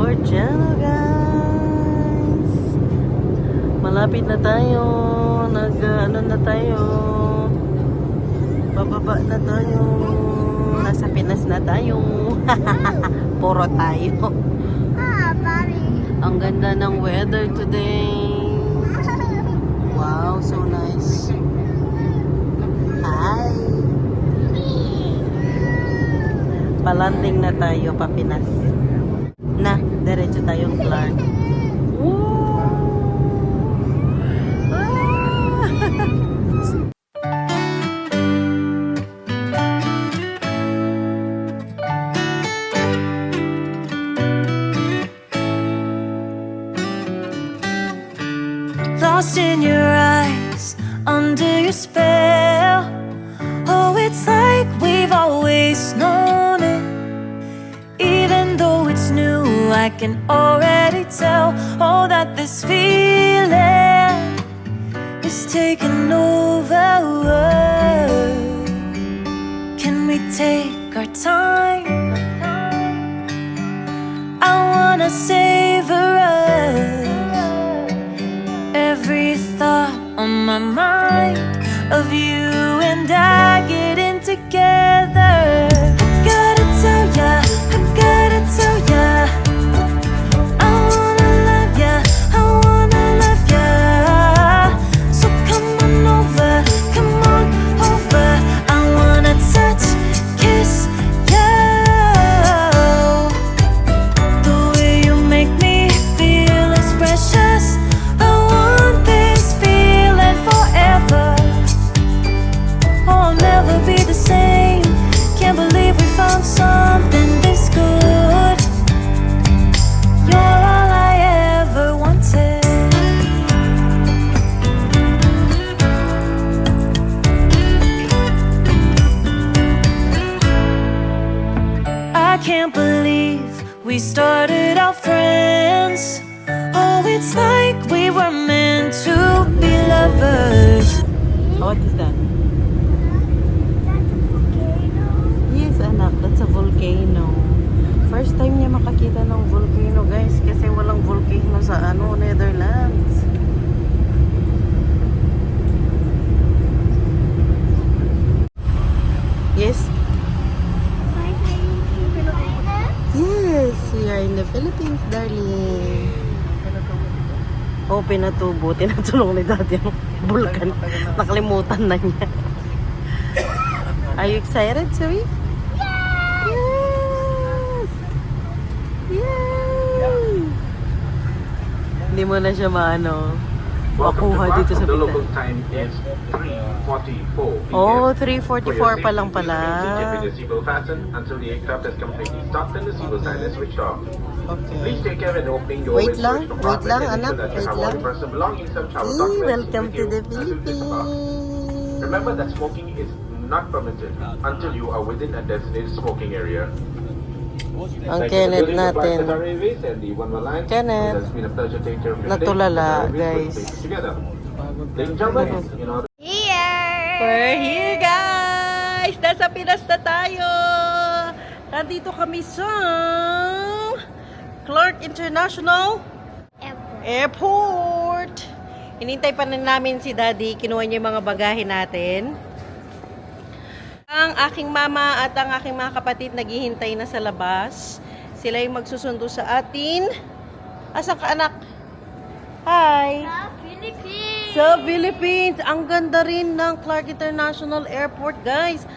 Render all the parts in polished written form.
Gorgiano, guys. Malapit na tayo. Ano na tayo. Bababa na tayo. Nasa Pinas na tayo. Puro tayo. Ang ganda ng weather today. Wow, so nice. Hi. Palanding na tayo pa Pinas. Na, diretso tayong Clark. Woo! Lost in your eyes, under your spell. Oh, it's like we've always known it. Even though it's new, I can already tell. Oh, that this feeling is taking over. Can we take our time? I wanna savor us. Every thought on my mind of you and I getting together. Gotta tell ya, I gotta tell ya, I wanna love ya, I wanna love ya. So come on over, I wanna touch, kiss ya. The way you make me feel is precious. I want this feeling forever. Oh, I'll never be the same. Can't believe we found something this good. You're all I ever wanted. I can't believe we started out friends. Oh, it's like we were meant to be lovers. What is that? Yes, anak. That's a volcano. First time niya makakita ng volcano, guys. Kasi walang volcano sa Netherlands. Yes? Yes, we are in the Philippines, darling. Oh, pinatubo. Tinatulong ni dati yung vulkan. Nakalimutan na niya. Are you excited, Zoe? Yes! Yay! Hindi mo na siya makuha dito sa The bita. local time is 3:44 p.m. Oh, 3:44 pa lang pala. Keep the seatbelt fastened until the aircraft is completely stopped and the seatbelt sign is switched off. Please Okay. take care in opening your Wait lang, storage wait lang, compartment and anak, ensure that you wait have all lang. your personal belongings and travel Hey, documents welcome with to you the as you take the bus. Philippines. Remember that smoking is not permitted until you are within a designated smoking area. Ang Thank you for Kenneth building the natin. Qatar Airways and the One Alliance. Kenneth. It has been a pleasure taking care of you Natulala, today. Qatar Airways will guys. take you together. Ladies and gentlemen, in order We're here, guys! Nasa Pinas na tayo! Nandito kami sa Clark International Airport. Hinintay pa na namin si Daddy. Kinuha niya yung mga bagahe natin. Ang aking mama at ang aking mga kapatid naghihintay na sa labas. Sila yung magsusundo sa atin. Asan ka, anak? Hi! Sa Philippines. Ang ganda rin ng Clark International Airport, guys.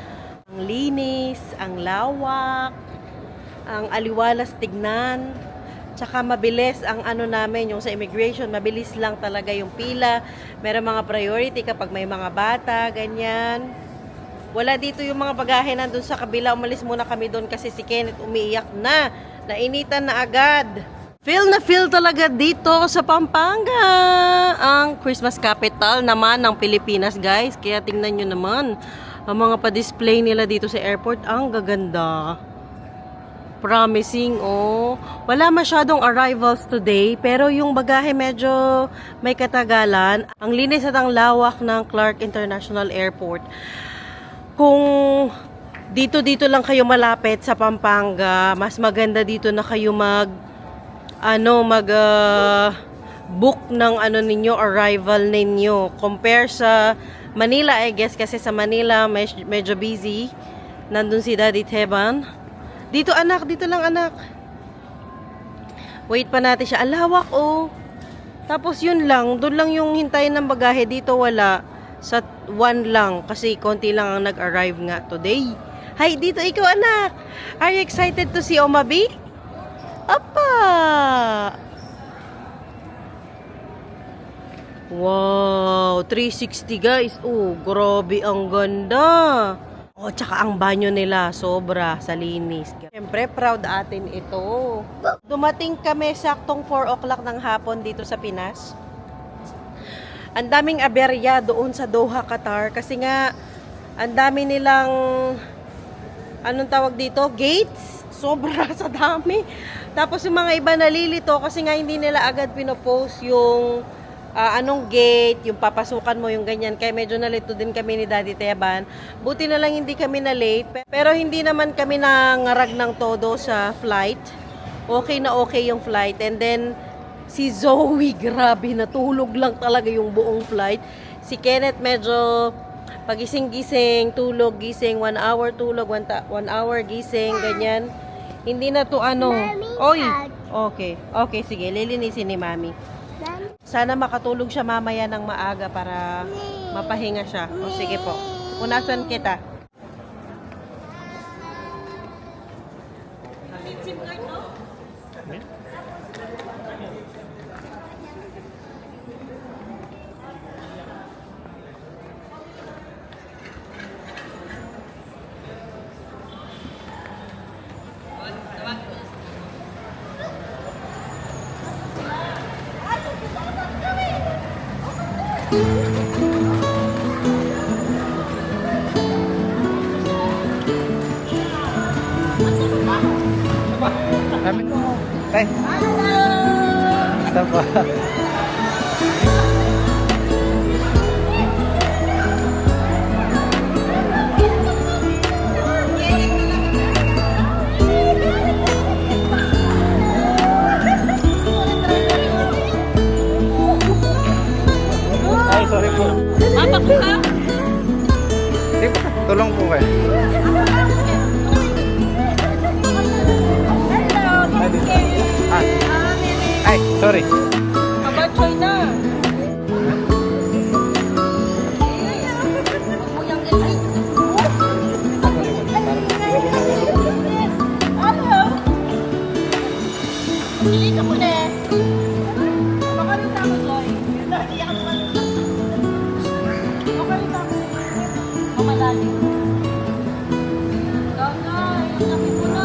Ang linis, ang lawak, ang aliwalas tignan. Tsaka mabilis ang namin, yung sa immigration, mabilis lang talaga yung pila. Meron mga priority kapag may mga bata, ganyan. Wala dito yung mga bagahe nandun sa kabila. Umalis muna kami doon kasi si Kenneth umiiyak na. Nainitan na agad. Feel na feel talaga dito sa Pampanga. Ang Christmas capital naman ng Pilipinas, guys. Kaya tingnan nyo naman. Ang mga pa-display nila dito sa airport, ang gaganda. Promising, oh. Wala masyadong arrivals today, pero yung bagahe medyo may katagalan. Ang linis at ang lawak ng Clark International Airport. Kung dito lang kayo malapit sa Pampanga, mas maganda dito na kayo book ng ninyo, arrival ninyo. Compare sa Manila, I guess, kasi sa Manila medyo busy. Nandun si Daddy Teban. Dito anak, dito lang anak. Wait pa natin siya. Ang lawak oh. Tapos yun lang, doon lang yung hintayin ng bagahe. Dito wala. Sa 1 lang. Kasi konti lang ang nag-arrive nga today. Hi, dito ikaw anak. Are you excited to see Omabi? Apa! Wow! 360 guys. Oh, grabe ang ganda. Oh, tsaka ang banyo nila, sobra sa linis. Siyempre, proud atin ito. Dumating kami saktong 4 o'clock ng hapon dito sa Pinas. Ang daming aberya doon sa Doha, Qatar. Kasi nga, ang dami nilang, anong tawag dito? Gates. Sobra sa dami. Tapos yung mga iba nalilito kasi nga hindi nila agad pinopost yung anong gate, yung papasukan mo, yung ganyan. Kaya medyo nalito din kami ni Daddy Teban. Buti na lang hindi kami na late. Pero hindi naman kami nangarag ng todo sa flight. Okay na okay yung flight. And then, si Zoe, grabe, natulog lang talaga yung buong flight. Si Kenneth medyo pagising-gising, tulog, gising, 1 hour tulog, 1 hour gising, ganyan. Hindi na to Oy! Okay. Okay, sige. Lilinisin ni Mami. Sana makatulog siya mamaya ng maaga para mapahinga siya. O sige po. Punasan kita. Tay. Isa pa. Ay, sorry po. Mama ko ka? Sige po, tulong po kayo. Ay, sorry. Kabatsoy na. Pili ka muna eh. Makalita mo, Joy. Iyak ka naman. Makalita mo. Mamalali. Gagay, ang laki mo na.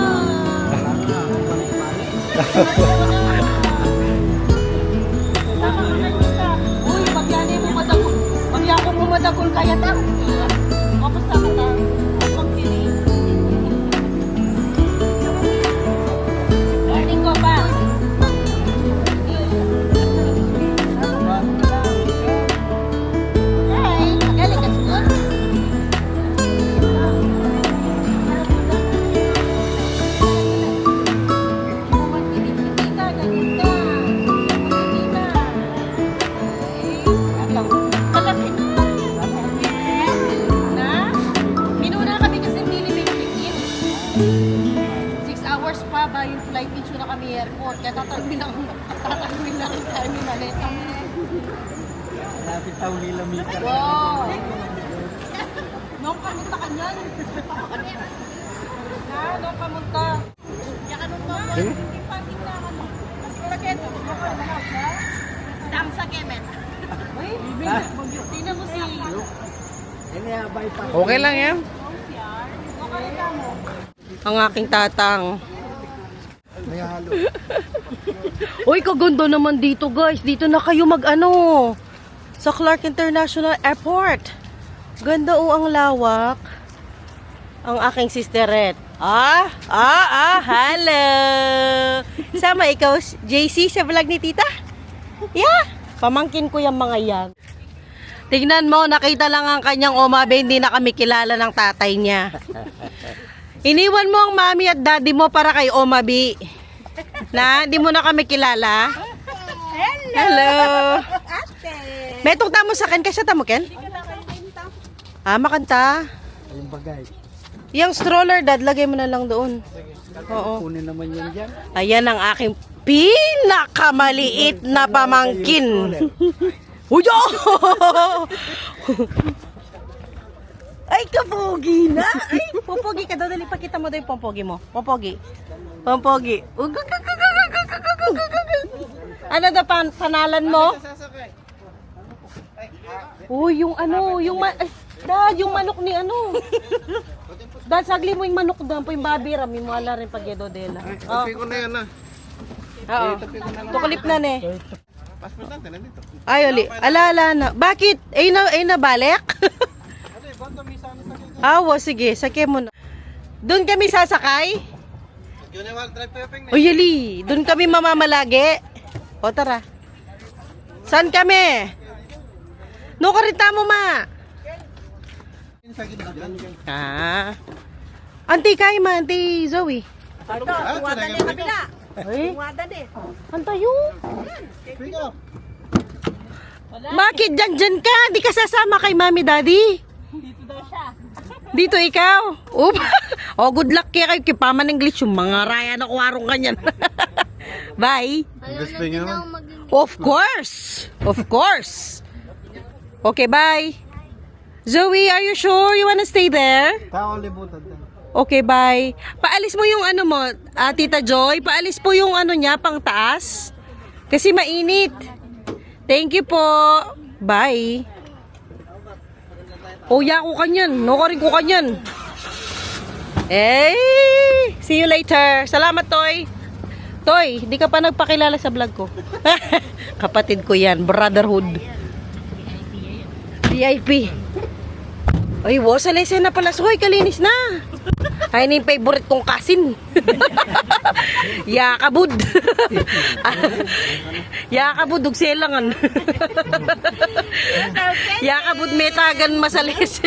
Uy, pagyanay mo madagol. Pagyakong mo madagol kaya tang. Kamusta ka tang? Pagkinig. Learning ko pa. Hey, magaling ka school? Yung flight issue na kami airport, kaya tatagawin lang kami maleta. Lapit sa Ulilamita. Wow! Nung kamunta ka niyan? Nung kamunta. Kaya ka nung kamunta. Ipagin na ka nung. Kasi raket, dam sa kemet. Uy, tingnan mo si... Okay lang yan. Okay lang mo. Ang aking tatang. May halo. Uy, kaganda naman dito guys. Dito na kayo sa Clark International Airport. Ganda ang lawak. Ang aking sisterette. Hello. Sama ikaw, JC, sa vlog ni tita? Yeah, pamangkin ko yung mga yan. Tignan mo, nakita lang ang kanyang Omabe, hindi na kami kilala ng tatay niya. Iniwan mo ang mami at daddy mo para kay Omabi. Na, di mo na kami kilala? Hello. May itong tamo sa akin. Kasi tamo, Ken? Ah, makanta. Yung bagay. Yung stroller, dad, lagay mo na lang doon. Oo. Kunin naman yan dyan. Ayan ang aking pinakamaliit na pamangkin. Uyo! Ay, kapogi na! Ay, popogi ka daw. Dali, pakita mo daw yung pompogi mo. Pompogi. Pompogi. Ano daw panalan mo? Uy, yung ano, yung dad, yung manok ni ano. Dad, sagli mo yung manok daw po yung babi, rami mo ala rin pag yedo dela. Tapi ko na yan ah. Oo. Tukulip na ne. Passport natin, nandito. Ay, uli. Ala na. Bakit? Ay na balik? Awa, sige. Sakay mo na. Doon kami sasakay? O, yali. Doon kami mamamalagi. O, tara. Saan kami? Nukarita mo, ma. Ah. Auntie, kain ma. Auntie Zoe. Ay. Antayo. Bakit dyan ka? Di ka sasama kay mami, daddy? Dito daw siya. Dito ikaw? Oh, good luck kaya kayo. Kipaman English yung mga raya na kuwarong kanyan. Bye. Gusto nyo naman. Of course. Of course. Okay, bye. Zoe, are you sure you wanna stay there? Tao libutan din. Okay, bye. Paalis mo yung ano mo, Tita Joy. Paalis po yung ano niya, pang taas. Kasi mainit. Thank you po. Bye. Uya ko kanyan. Nukarin ko kanyan. See you later. Salamat, Toy. Toy, di ka pa nagpakilala sa vlog ko. Kapatid ko yan. Brotherhood. VIP. Ay, wow, sa lesson na pala. Soy, kalinis na. Ay, na yung favorite kong kasin. Yakabud. Yakabud, dugselangan. Yakabud, metagan masales.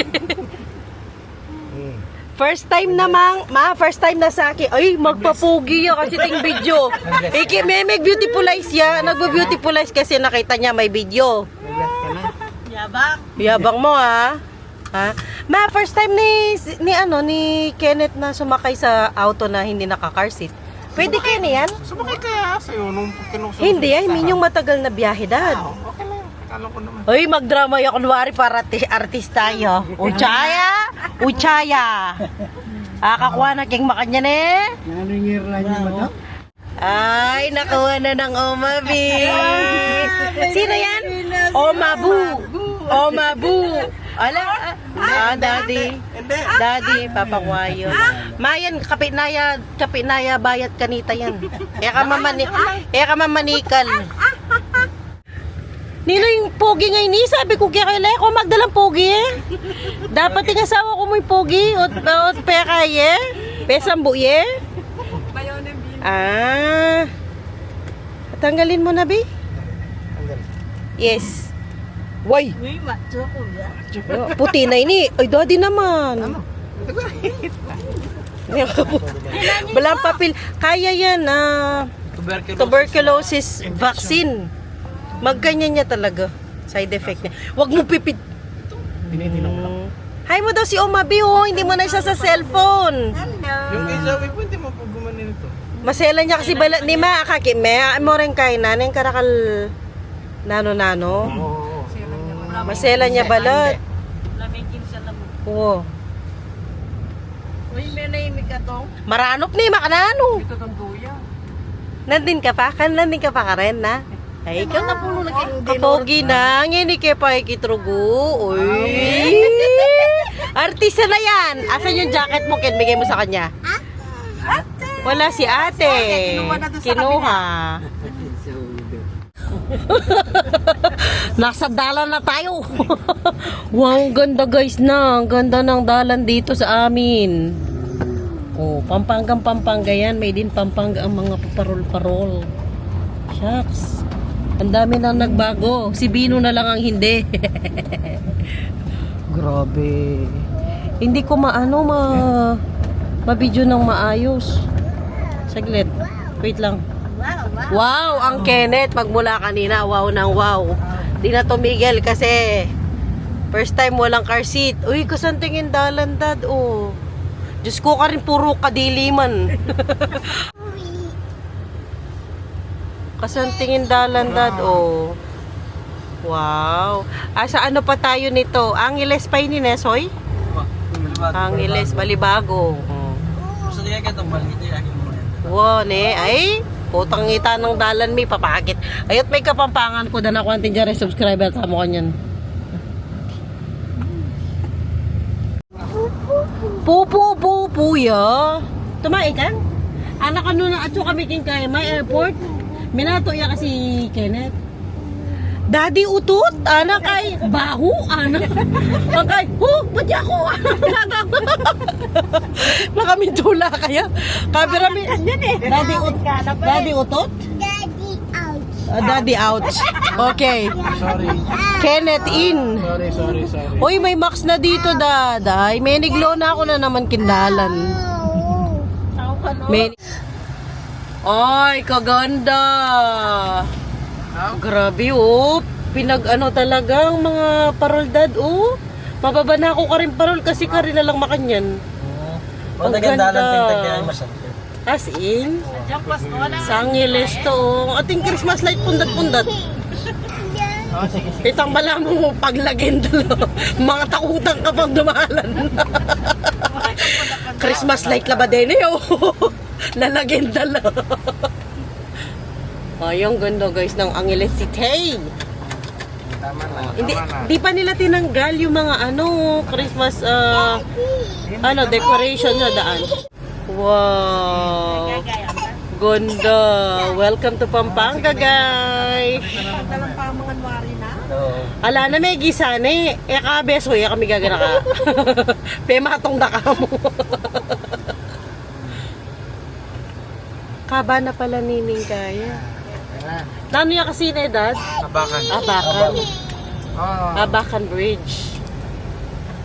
First time namang, first time na sa akin. Ay, magpapugi ya kasi ting video. Iki, may beautifulize ya. Nagbo-beautifulize kasi nakita niya may video. Yabang mo ha. Ha? Ma, first time ni Kenneth na sumakay sa auto na hindi naka-car seat. Pwede kayo na yan? Sumakay kaya sa'yo nung kinusunod. Hindi, I mean yung matagal na biyahe, dad. Okay lang. Akala ko naman. Ay, magdrama yung kunwari para artista tayo. Uchaya! Uchaya! Kakuha na king makanya ne. Ano yung airline niya ba daw? Ay, nakuha na ng Omabi. Sino yan? Omabu. Omabu. Ala, daddy. Daddy, papakuha yun. Mayan, kapinaya bayat kanita yan. Kaya ka mamanikal. Nino yung pogi ngayon ni? Sabi ko kaya kaya ko magdalang pogi eh. Dapat yung asawa ko mo yung pogi. Ot pekay eh. Pesambu eh. Tanggalin mo na, Bi? Yes. Why? Puti na ini. Ay, daddy naman. Walang papel. Kaya yan, tuberculosis vaccine. Magganyan niya talaga. Side effect niya. Huwag mo pipit. Hi mo daw si Omabi, oh. Hindi mo na siya sa cellphone. Yung Zoe po, hindi mo po gumanin ito. Masela niya kasi balat ni ma kakime. Mo rin kay naneng karakal nano-nano. Masela niya balat. Lamigin siya lang. Oo. Uy, may naimik ka to. Maranop ni makanano. Ito tong duya. Nandin ka pa? Nandin ka pa ka rin na? Ay, ikaw na puno na kayo. Kapogi na. Ngayon ikay pa ikitrugo. Uy. Artista na yan. Asan yung jacket mo? Ken, bigay mo sa kanya. Wala si ate. Kinuha. Nasa dalan na tayo. Wow, ganda guys na. Ang ganda ng dalan dito sa amin. Oh, Pampanga yan. May din Pampanga ang mga paparol-parol. Shucks. Ang dami nang nagbago. Si Bino na lang ang hindi. Grabe. Hindi ko ma-video ng maayos. Saglit. Wait lang. Wow, ang Kenneth. Magmula kanina, wow ng wow. Di na tumigil kasi first time walang car seat. Uy, kasantingin dalan, Dad. Oh. Diyos ko ka rin puro kadiliman. Kasantingin dalan, Dad. Oh. Wow. Sa ano pa tayo nito? Angeles pa yun, Nesoy? Angeles, Balibago. Oh. Gusto niya ka itong balik niya. Wow, ne. Ay, putang ngita ng dalan may papakit. Ayot may kapampangan ko na nakuha natin dyan. Subscriber ka mo kanyan. Pupu ya. Tumae ka? Anak ka nun at kami king kay may airport. Minato ya kasi Kenneth. Daddy utot, anak kay baho, anak. Pagkay, ba't ako? Nakamintula kaya. Kamera mi. Daddy utot? Daddy out. Okay. Sorry. Kenneth in. Sorry. Uy, may max na dito, daday. May niglo na ako na naman kindalan. May... Ay, kaganda. Grabe, oh. Pinag-ano talagang mga parol, Dad, oh. Mababa na ako ka rin parol kasi ka rin na lang makanyan. Ang ganda. As in? Sa Angeles to, oh. Ating Christmas light pundat-pundat. Itang bala mo paglagin dalo. Mga takutan ka pang dumalan. Christmas light la ba din eh, oh. Lalagin dalo. Ay, ang ganda guys ng Angeles City. Tama na. Hindi pa nila tinanggal yung mga Christmas decoration sa daan. Wow. Ganda. Welcome to Pampanga, guys. Ala na may gisane. Beso ya kami gagana ka. Pematong na ka mo. Kaba na pala nining kaya. Nano yung kasi na edad? Abakan. Abakan Bridge.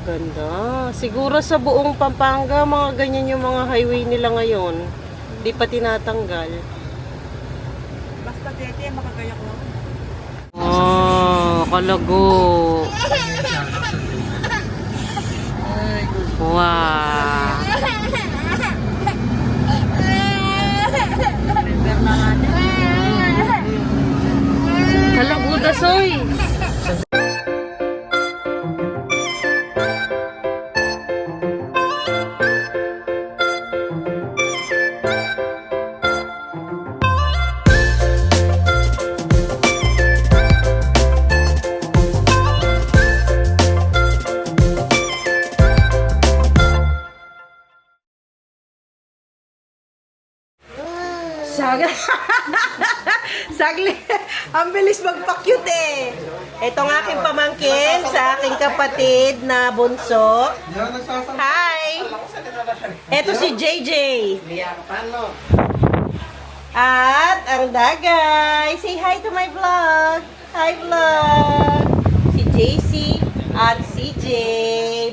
Ganda. Siguro sa buong Pampanga, mga ganyan yung mga highway nila ngayon. Di pa tinatanggal. Basta tete, makagayak lang. Oh, kalago. Wow. Kalago da, soy. Saglit. Ang bilis magpa-cute eh. Itong aking pamangkin sa aking kapatid na bunso. Hi! Ito si JJ. At ang dagay. Say hi to my vlog. Hi vlog. Si JC at CJ.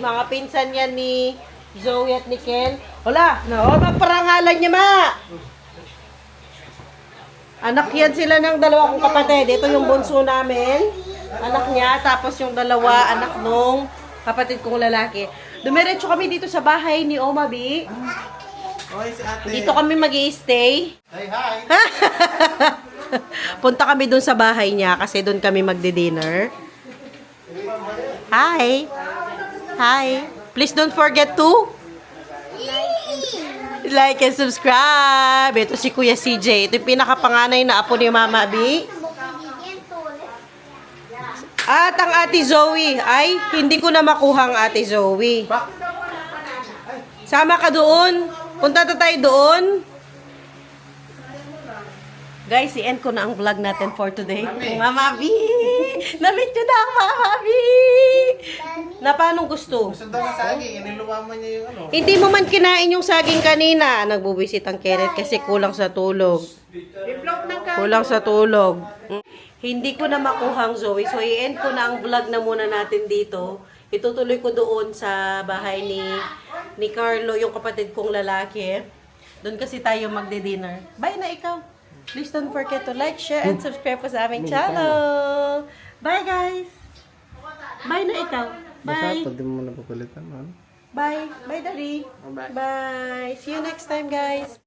Mga pinsan yan ni Zoe at ni Ken. Wala. Magparangalan niya, ma. Anak yan sila ng dalawa kong kapatid. Ito yung bunso namin. Anak niya. Tapos yung dalawa, anak nung kapatid kong lalaki. Dumiretso kami dito sa bahay ni Oma B. Dito kami mag-i-stay. Hi. Punta kami dun sa bahay niya kasi dun kami magdi-dinner. Hi. Hi. Please don't forget to like and subscribe. Ito si Kuya CJ. Ito yung pinakapanganay na apo ni Mama B. At ang Ate Zoe. Ay, hindi ko na makuha ang Ate Zoe. Sama ka doon. Punta na tayo doon. Guys, i-end ko na ang vlog natin for today. Mama B! Na-meet nyo na ang Mama B! Na paano gusto? Gusto daw na saging. Iniluwaman niya yung Hindi mo man kinain yung saging kanina. Nagbubisit ang Kenneth kasi kulang sa tulog. Kulang sa tulog. Hindi ko na makuha ang Zoe. So, i-end ko na ang vlog na muna natin dito. Itutuloy ko doon sa bahay ni Carlo, yung kapatid kong lalaki. Doon kasi tayo magde-dinner. Bye na ikaw. Please don't forget to like, share, and subscribe po sa aming channel. Bye, guys! Bye na ikaw. Bye! Pag di mo napakulitan, ano? Bye! Bye, Daddy! Bye. Bye! See you next time, guys!